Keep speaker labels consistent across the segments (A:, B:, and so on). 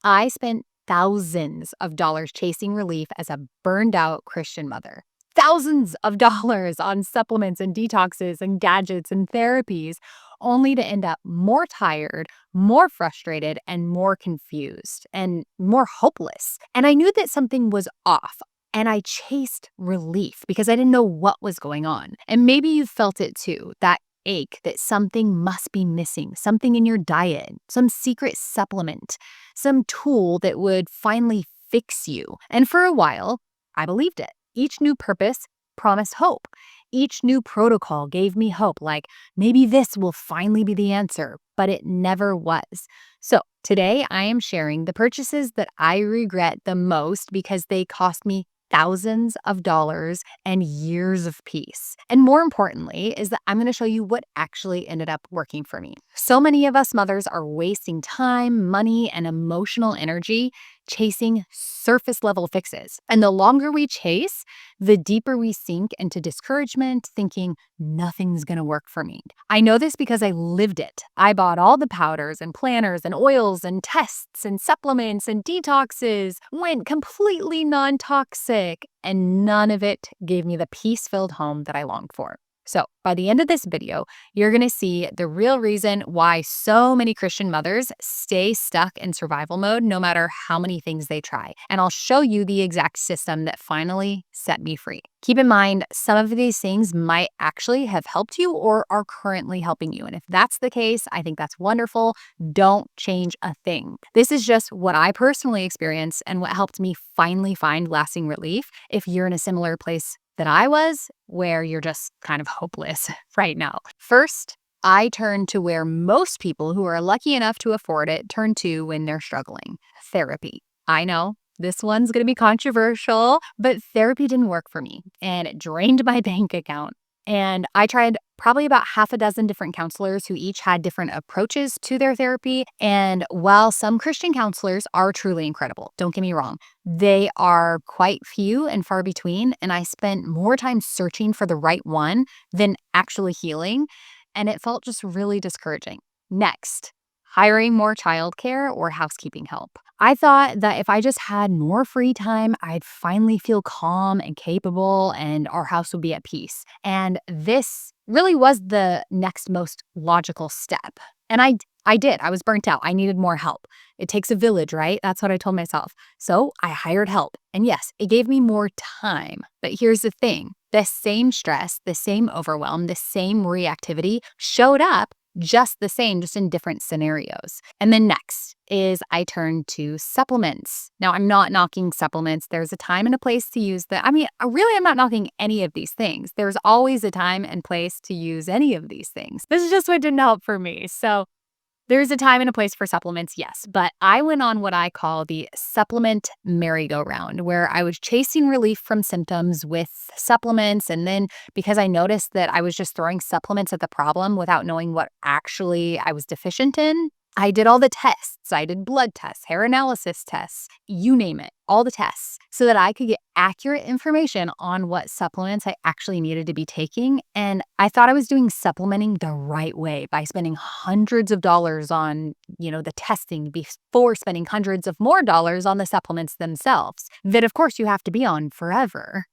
A: I spent thousands of dollars chasing relief as a burned out Christian mother. Thousands of dollars on supplements and detoxes and gadgets and therapies, only to end up more tired, more frustrated, and more confused and more hopeless. And I knew that something was off. And I chased relief because I didn't know what was going on. And maybe you felt it too, that ache that something must be missing, something in your diet, some secret supplement, some tool that would finally fix you. And for a while, I believed it. Each new purpose promised hope. Each new protocol gave me hope, like maybe this will finally be the answer, but it never was. So today I am sharing the purchases that I regret the most because they cost me thousands of dollars and years of peace. And more importantly, is that I'm going to show you what actually ended up working for me. So many of us mothers are wasting time, money, and emotional energy chasing surface level fixes. And the longer we chase, the deeper we sink into discouragement, thinking nothing's going to work for me. I know this because I lived it. I bought all the powders and planners and oils and tests and supplements and detoxes, went completely non-toxic, and none of it gave me the peace-filled home that I longed for. So by the end of this video, you're going to see the real reason why so many Christian mothers stay stuck in survival mode no matter how many things they try. And I'll show you the exact system that finally set me free. Keep in mind, some of these things might actually have helped you or are currently helping you. And if that's the case, I think that's wonderful. Don't change a thing. This is just what I personally experienced and what helped me finally find lasting relief. If you're in a similar place that I was, where you're just kind of hopeless right now. First, I turn to where most people who are lucky enough to afford it turn to when they're struggling: therapy. I know this one's going to be controversial, but therapy didn't work for me and it drained my bank account. And I tried probably about half a dozen different counselors who each had different approaches to their therapy. And while some Christian counselors are truly incredible, don't get me wrong, they are quite few and far between. And I spent more time searching for the right one than actually healing. And it felt just really discouraging. Next, hiring more childcare or housekeeping help. I thought that if I just had more free time, I'd finally feel calm and capable and our house would be at peace. And this really was the next most logical step. And I did. I was burnt out. I needed more help. It takes a village, right? That's what I told myself. So I hired help. And yes, it gave me more time. But here's the thing. The same stress, the same overwhelm, the same reactivity showed up just the same, just in different scenarios. And then next is I turn to supplements. Now, I'm not knocking supplements. There's a time and a place to use them. I mean, really, I'm not knocking any of these things. There's always a time and place to use any of these things. This is just what didn't help for me. So there's a time and a place for supplements, yes, but I went on what I call the supplement merry-go-round, where I was chasing relief from symptoms with supplements. And then because I noticed that I was just throwing supplements at the problem without knowing what actually I was deficient in, I did all the tests. I did blood tests, hair analysis tests, you name it, all the tests, so that I could get accurate information on what supplements I actually needed to be taking. And I thought I was doing supplementing the right way by spending hundreds of dollars on, the testing before spending hundreds of more dollars on the supplements themselves, that of course you have to be on forever.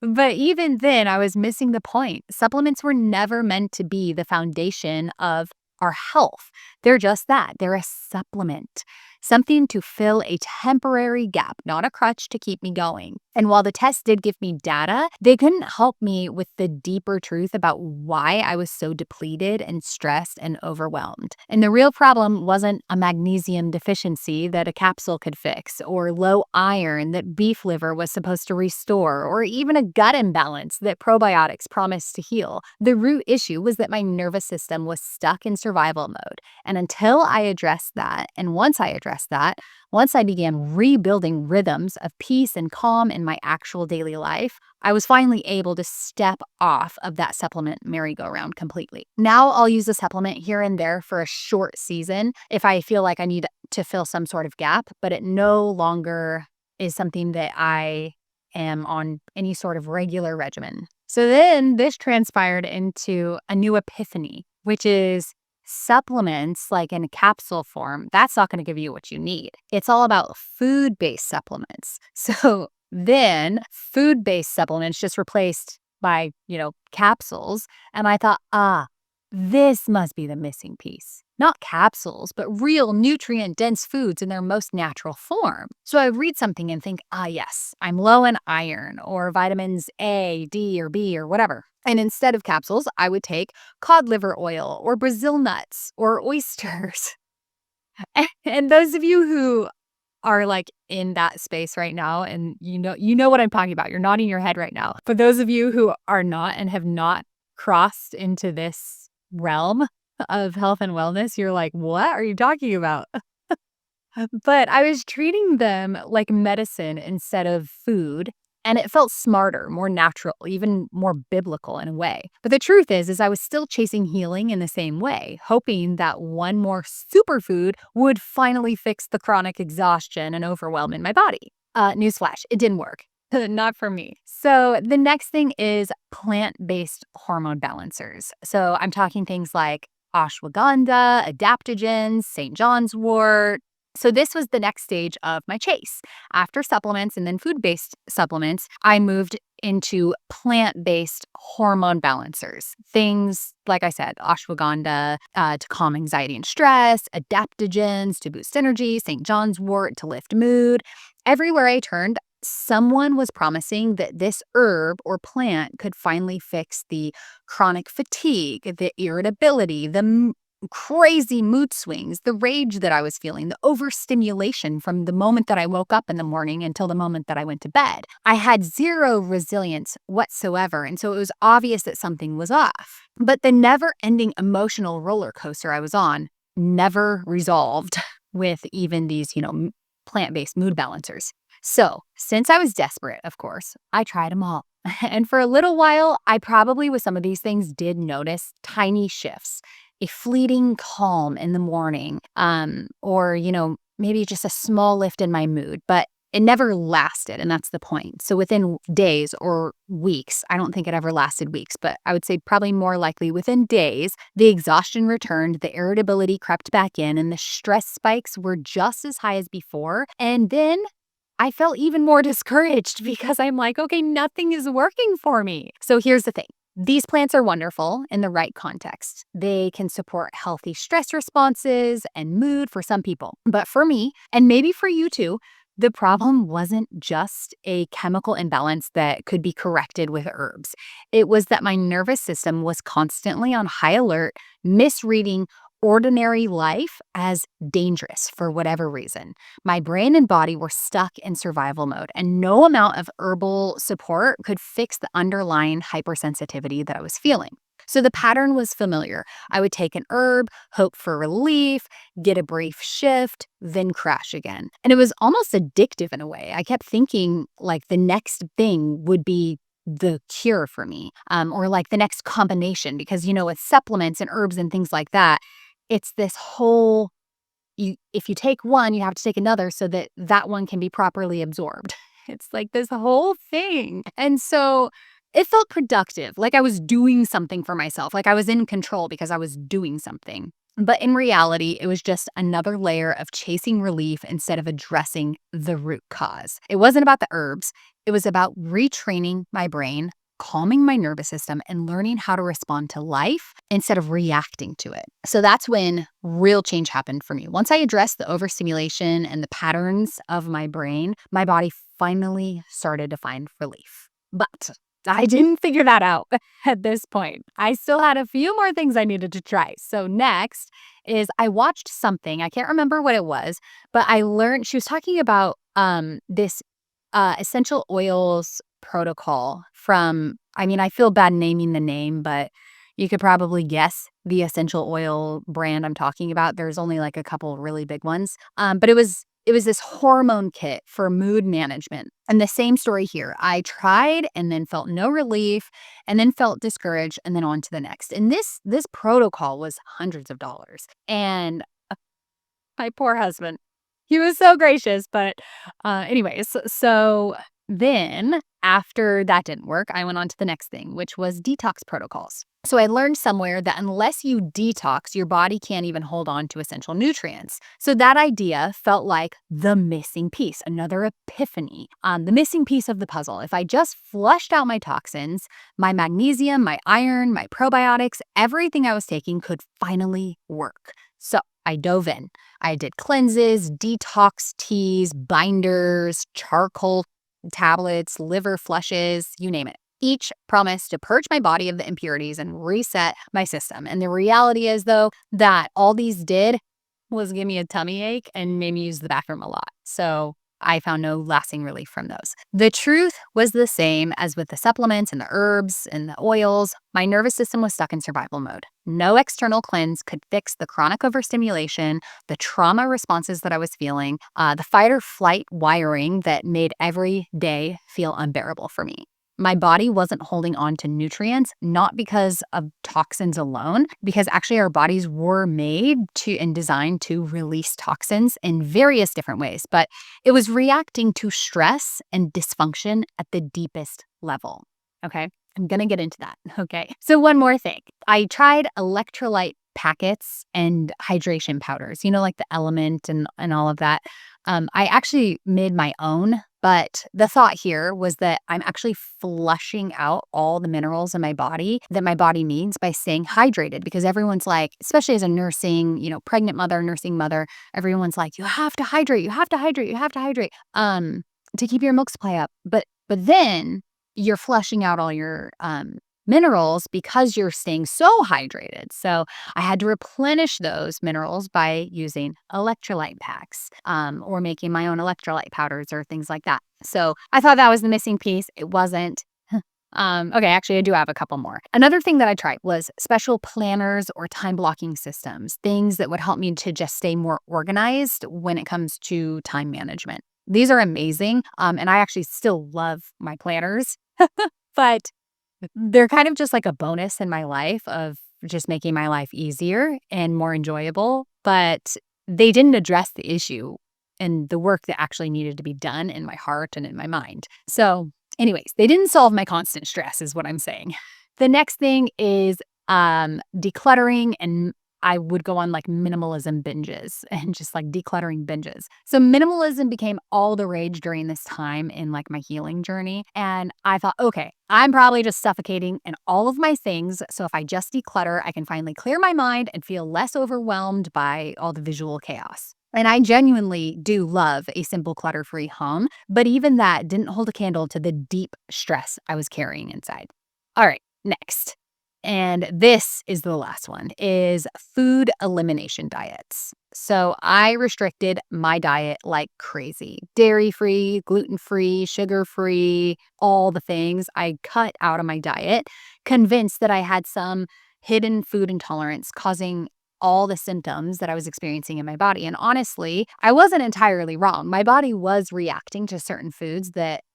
A: But even then, I was missing the point. Supplements were never meant to be the foundation of our health. They're just that. They're a supplement, something to fill a temporary gap, not a crutch to keep me going. And while the tests did give me data, they couldn't help me with the deeper truth about why I was so depleted and stressed and overwhelmed. And the real problem wasn't a magnesium deficiency that a capsule could fix, or low iron that beef liver was supposed to restore, or even a gut imbalance that probiotics promised to heal. The root issue was that my nervous system was stuck in survival mode. And until I addressed that, and once I began rebuilding rhythms of peace and calm in my actual daily life, I was finally able to step off of that supplement merry-go-round completely. Now I'll use a supplement here and there for a short season if I feel like I need to fill some sort of gap, but it no longer is something that I am on any sort of regular regimen. So then this transpired into a new epiphany, which is Supplements, like in a capsule form, that's not going to give you what you need. It's all about food based supplements. So then food based supplements just replaced by, capsules. And I thought, this must be the missing piece. Not capsules, but real nutrient dense foods in their most natural form. So I read something and think, yes, I'm low in iron or vitamins A, D, or B, or whatever. And instead of capsules, I would take cod liver oil or Brazil nuts or oysters. And those of you who are like in that space right now and you know what I'm talking about. You're nodding your head right now. For those of you who are not and have not crossed into this realm of health and wellness, you're like, "What are you talking about?" But I was treating them like medicine instead of food, and it felt smarter, more natural, even more biblical in a way. But the truth is I was still chasing healing in the same way, hoping that one more superfood would finally fix the chronic exhaustion and overwhelm in my body. Newsflash, it didn't work. Not for me. So the next thing is plant-based hormone balancers. So I'm talking things like ashwagandha, adaptogens, St. John's wort. So this was the next stage of my chase. After supplements and then food-based supplements, I moved into plant-based hormone balancers. Things, like I said, ashwagandha to calm anxiety and stress, adaptogens to boost energy, St. John's wort to lift mood. Everywhere I turned, someone was promising that this herb or plant could finally fix the chronic fatigue, the irritability, the crazy mood swings, the rage that I was feeling, the overstimulation from the moment that I woke up in the morning until the moment that I went to bed. I had zero resilience whatsoever, and so it was obvious that something was off. But the never-ending emotional roller coaster I was on never resolved with even these, plant-based mood balancers. So, since I was desperate, of course, I tried them all. And for a little while, I probably with some of these things did notice tiny shifts, a fleeting calm in the morning, or, maybe just a small lift in my mood, but it never lasted. And that's the point. So within days or weeks, I don't think it ever lasted weeks, but I would say probably more likely within days, the exhaustion returned, the irritability crept back in, and the stress spikes were just as high as before. And then I felt even more discouraged because I'm like, okay, nothing is working for me. So here's the thing. These plants are wonderful in the right context. They can support healthy stress responses and mood for some people. But for me, and maybe for you too, the problem wasn't just a chemical imbalance that could be corrected with herbs. It was that my nervous system was constantly on high alert, misreading ordinary life as dangerous for whatever reason. My brain and body were stuck in survival mode, and no amount of herbal support could fix the underlying hypersensitivity that I was feeling. So the pattern was familiar. I would take an herb, hope for relief, get a brief shift, then crash again. And it was almost addictive in a way. I kept thinking like the next thing would be the cure for me, or like the next combination, because, with supplements and herbs and things like that, it's this whole if you take one, you have to take another so that that one can be properly absorbed. It's like this whole thing. And so it felt productive, like I was doing something for myself, like I was in control because I was doing something. But in reality, it was just another layer of chasing relief instead of addressing the root cause. It wasn't about the herbs. It was about retraining my brain, calming my nervous system, and learning how to respond to life instead of reacting to it. So that's when real change happened for me. Once I addressed the overstimulation and the patterns of my brain, my body finally started to find relief. But I didn't figure that out at this point. I still had a few more things I needed to try. So next is I watched something. I can't remember what it was, but I learned she was talking about this essential oils protocol from, I feel bad naming the name, but you could probably guess the essential oil brand I'm talking about. There's only like a couple really big ones. But it was this hormone kit for mood management. And the same story here. I tried and then felt no relief and then felt discouraged and then on to the next. And this protocol was hundreds of dollars. And my poor husband, he was so gracious. But anyways, so Then, after that didn't work, I went on to the next thing, which was detox protocols. So I learned somewhere that unless you detox, your body can't even hold on to essential nutrients. So that idea felt like the missing piece, another epiphany, the missing piece of the puzzle. If I just flushed out my toxins, my magnesium, my iron, my probiotics, everything I was taking could finally work. So I dove in. I did cleanses, detox teas, binders, charcoal tablets, liver flushes, you name it. Each promised to purge my body of the impurities and reset my system. And the reality is, though, that all these did was give me a tummy ache and made me use the bathroom a lot. So I found no lasting relief from those. The truth was the same as with the supplements and the herbs and the oils. My nervous system was stuck in survival mode. No external cleanse could fix the chronic overstimulation, the trauma responses that I was feeling, the fight or flight wiring that made every day feel unbearable for me. My body wasn't holding on to nutrients, not because of toxins alone, because actually our bodies were made to and designed to release toxins in various different ways, but it was reacting to stress and dysfunction at the deepest level. Okay, I'm gonna get into that. Okay, so one more thing. I tried electrolyte packets and hydration powders, like the Element and all of that. I actually made my own, but the thought here was that I'm actually flushing out all the minerals in my body that my body needs by staying hydrated, because everyone's like, especially as a pregnant mother, nursing mother, everyone's like, you have to hydrate, you have to hydrate, you have to hydrate, to keep your milk supply up. But then you're flushing out all your minerals because you're staying so hydrated. So I had to replenish those minerals by using electrolyte packs, or making my own electrolyte powders or things like that. So I thought that was the missing piece. It wasn't. Okay, actually, I do have a couple more. Another thing that I tried was special planners or time blocking systems, things that would help me to just stay more organized when it comes to time management. These are amazing, and I actually still love my planners, but they're kind of just like a bonus in my life of just making my life easier and more enjoyable, but they didn't address the issue and the work that actually needed to be done in my heart and in my mind. So anyways, they didn't solve my constant stress is what I'm saying. The next thing is decluttering, and I would go on like minimalism binges and just like decluttering binges. So minimalism became all the rage during this time in like my healing journey. And I thought, okay, I'm probably just suffocating in all of my things. So if I just declutter, I can finally clear my mind and feel less overwhelmed by all the visual chaos. And I genuinely do love a simple clutter-free home, but even that didn't hold a candle to the deep stress I was carrying inside. All right, next. And this is the last one, is food elimination diets. So I restricted my diet like crazy. Dairy-free, gluten-free, sugar-free, all the things I cut out of my diet, convinced that I had some hidden food intolerance causing all the symptoms that I was experiencing in my body. And honestly, I wasn't entirely wrong. My body was reacting to certain foods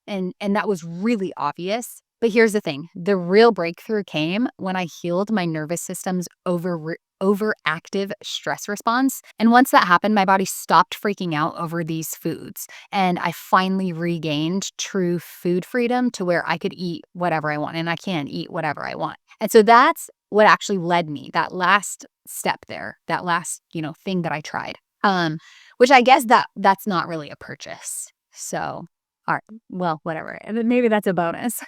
A: and that was really obvious. But here's the thing. The real breakthrough came when I healed my nervous system's overactive stress response. And once that happened, my body stopped freaking out over these foods. And I finally regained true food freedom to where I could eat whatever I want, and I can eat whatever I want. And so that's what actually led me, that last step there, that last, thing that I tried, which I guess that's not really a purchase. So, all right, well, whatever. And then maybe that's a bonus.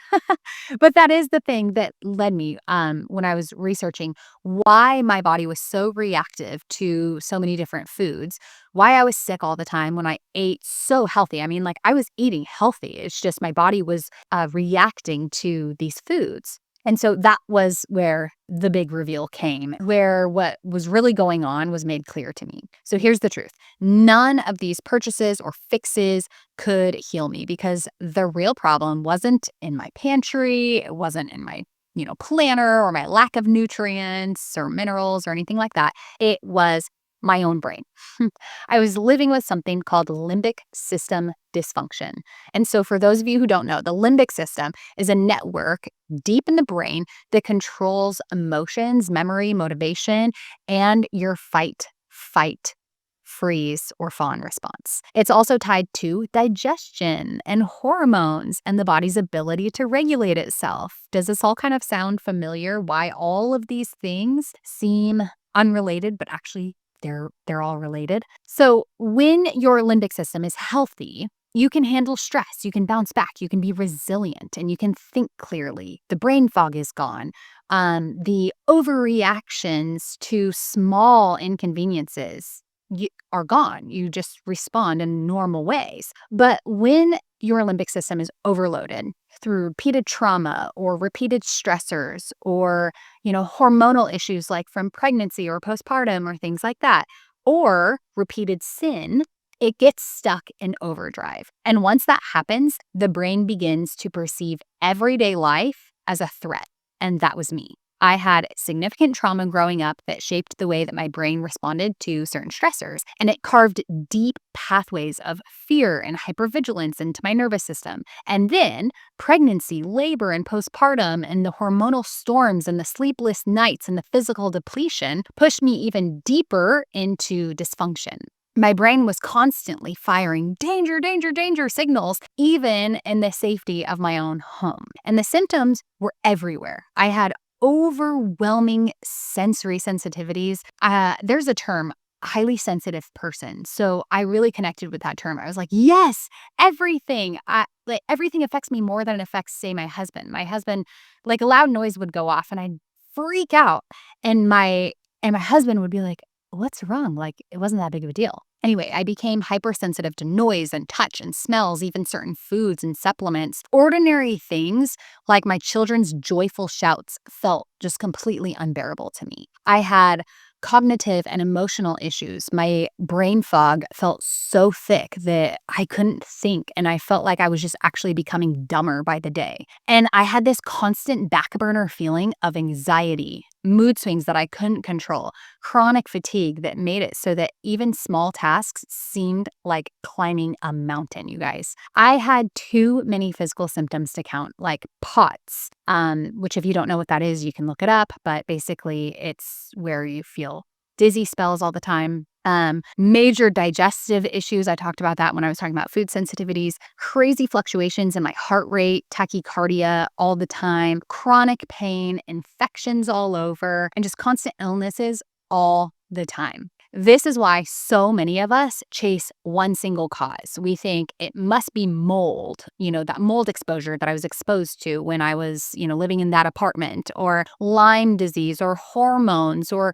A: But that is the thing that led me, when I was researching why my body was so reactive to so many different foods, why I was sick all the time when I ate so healthy. I mean, like, I was eating healthy. It's just my body was reacting to these foods. And so that was where the big reveal came, where what was really going on was made clear to me. So here's the truth. None of these purchases or fixes could heal me, because the real problem wasn't in my pantry. It wasn't in my, planner, or my lack of nutrients or minerals or anything like that. It was my own brain. I was living with something called limbic system dysfunction. And so for those of you who don't know, the limbic system is a network deep in the brain that controls emotions, memory, motivation, and your fight, freeze, or fawn response. It's also tied to digestion and hormones and the body's ability to regulate itself. Does this all kind of sound familiar? Why all of these things seem unrelated, but actually they're all related? So when your limbic system is healthy, you can handle stress, you can bounce back, you can be resilient, and you can think clearly. The brain fog is gone. The overreactions to small inconveniences are gone. You just respond in normal ways. But when your limbic system is overloaded through repeated trauma or repeated stressors or, hormonal issues like from pregnancy or postpartum or things like that, or repeated sin, it gets stuck in overdrive. And once that happens, the brain begins to perceive everyday life as a threat. And that was me. I had significant trauma growing up that shaped the way that my brain responded to certain stressors, and it carved deep pathways of fear and hypervigilance into my nervous system. And then pregnancy, labor, and postpartum, and the hormonal storms, and the sleepless nights, and the physical depletion pushed me even deeper into dysfunction. My brain was constantly firing danger, danger, danger signals, even in the safety of my own home. And the symptoms were everywhere. I had overwhelming sensory sensitivities. There's a term, highly sensitive person. So I really connected with that term. I was like, yes, everything. Everything affects me more than it affects, say, my husband. My husband, like a loud noise would go off and I'd freak out. And my husband would be like, what's wrong? Like, it wasn't that big of a deal. Anyway, I became hypersensitive to noise and touch and smells, even certain foods and supplements. Ordinary things like my children's joyful shouts felt just completely unbearable to me. I had cognitive and emotional issues. My brain fog felt so thick that I couldn't think, and I felt like I was just actually becoming dumber by the day. And I had this constant back burner feeling of anxiety, mood swings that I couldn't control, chronic fatigue that made it so that even small tasks seemed like climbing a mountain, you guys. I had too many physical symptoms to count, like POTS, which if you don't know what that is, you can look it up, but basically it's where you feel dizzy spells all the time. Major digestive issues. I talked about that when I was talking about food sensitivities. Crazy fluctuations in my heart rate, tachycardia all the time, chronic pain, infections all over, and just constant illnesses all the time. This is why so many of us chase one single cause. We think it must be mold, that mold exposure that I was exposed to when I was, living in that apartment, or Lyme disease, or hormones, or,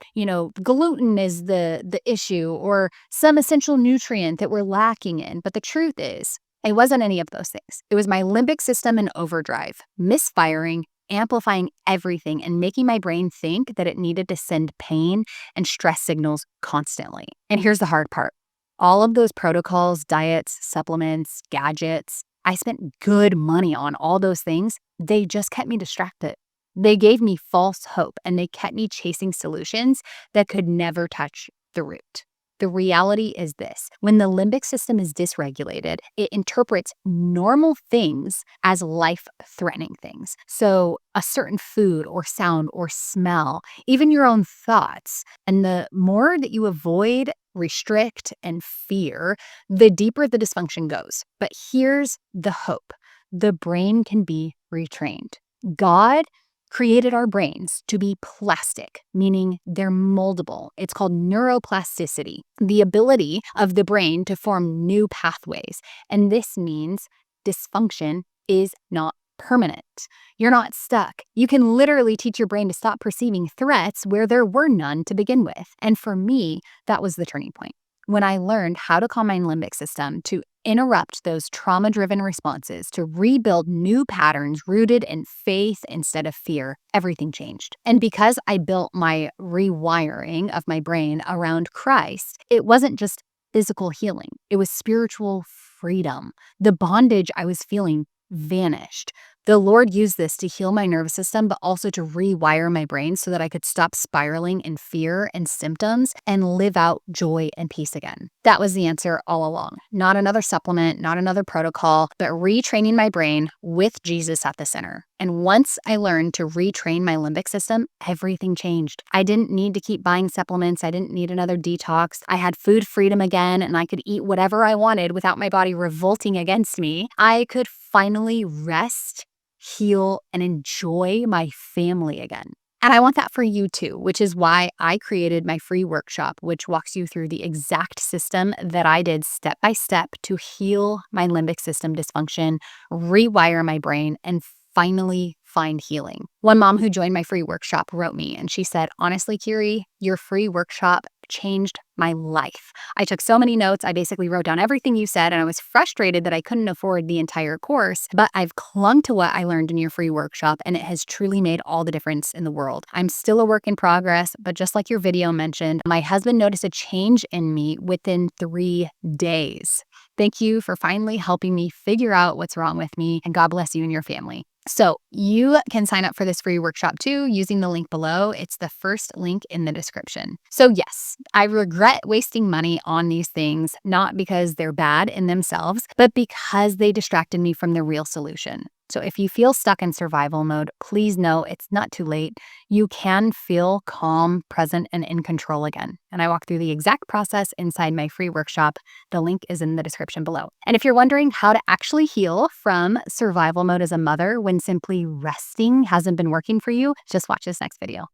A: gluten is the issue, or some essential nutrient that we're lacking in. But the truth is, it wasn't any of those things. It was my limbic system in overdrive, misfiring, amplifying everything, and making my brain think that it needed to send pain and stress signals constantly. And here's the hard part. All of those protocols, diets, supplements, gadgets, I spent good money on all those things. They just kept me distracted. They gave me false hope, and they kept me chasing solutions that could never touch the root. The reality is this: when the limbic system is dysregulated, it interprets normal things as life-threatening things. So a certain food or sound or smell, even your own thoughts. And the more that you avoid, restrict, and fear, the deeper the dysfunction goes. But here's the hope: the brain can be retrained. God created our brains to be plastic, meaning they're moldable. It's called neuroplasticity, the ability of the brain to form new pathways. And this means dysfunction is not permanent. You're not stuck. You can literally teach your brain to stop perceiving threats where there were none to begin with. And for me, that was the turning point. When I learned how to calm my limbic system, to interrupt those trauma-driven responses, to rebuild new patterns rooted in faith instead of fear, everything changed. And because I built my rewiring of my brain around Christ, it wasn't just physical healing. It was spiritual freedom. The bondage I was feeling vanished. The Lord used this to heal my nervous system, but also to rewire my brain so that I could stop spiraling in fear and symptoms and live out joy and peace again. That was the answer all along. Not another supplement, not another protocol, but retraining my brain with Jesus at the center. And once I learned to retrain my limbic system, everything changed. I didn't need to keep buying supplements. I didn't need another detox. I had food freedom again, and I could eat whatever I wanted without my body revolting against me. I could finally rest, heal, and enjoy my family again. And I want that for you too, which is why I created my free workshop, which walks you through the exact system that I did step by step to heal my limbic system dysfunction, rewire my brain, and finally find healing. One mom who joined my free workshop wrote me and she said, "Honestly, Kiri, your free workshop changed my life. I took so many notes. I basically wrote down everything you said, and I was frustrated that I couldn't afford the entire course, but I've clung to what I learned in your free workshop, and it has truly made all the difference in the world. I'm still a work in progress, but just like your video mentioned, my husband noticed a change in me within 3 days. Thank you for finally helping me figure out what's wrong with me, and God bless you and your family." So you can sign up for this free workshop too using the link below. It's the first link in the description. So yes, I regret wasting money on these things, not because they're bad in themselves, but because they distracted me from the real solution. So if you feel stuck in survival mode, please know it's not too late. You can feel calm, present, and in control again. And I walk through the exact process inside my free workshop. The link is in the description below. And if you're wondering how to actually heal from survival mode as a mother when simply resting hasn't been working for you, just watch this next video.